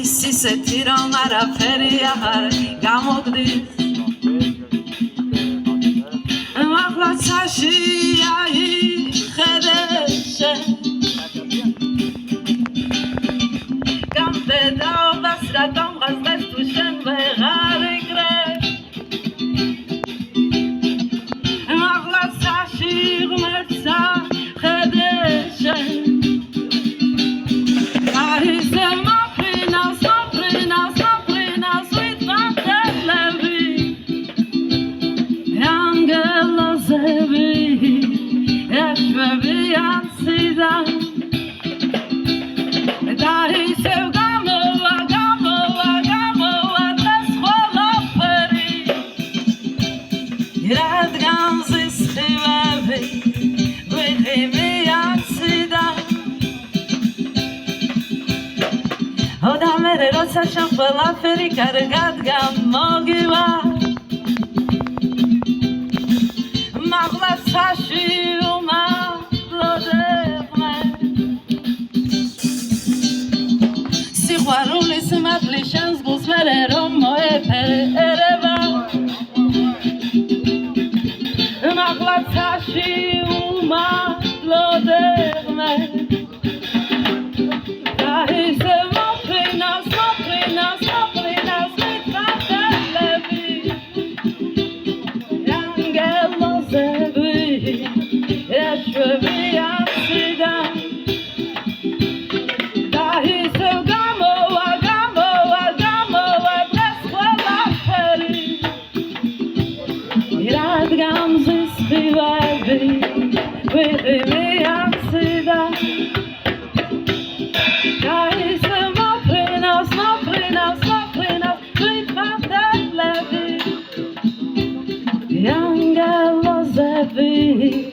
არის ისეთი რომ არაფერი აღარ გამოგდის მაღლაცაში აიხედე გამბედაობას რატომ ღაზდეს თუ შენ ვეღარ იგრე მაღლაცაში ღმერთსა ხედე შენ როცა შენ ყველაფერი კარგად გამოგივა მაღლაცაში უმაღლოდებ სიყვარულის მადლი შენს გულს მერე რომ მოეფერება მაღლაცაში უმაღლოდებ Young girl was a bee,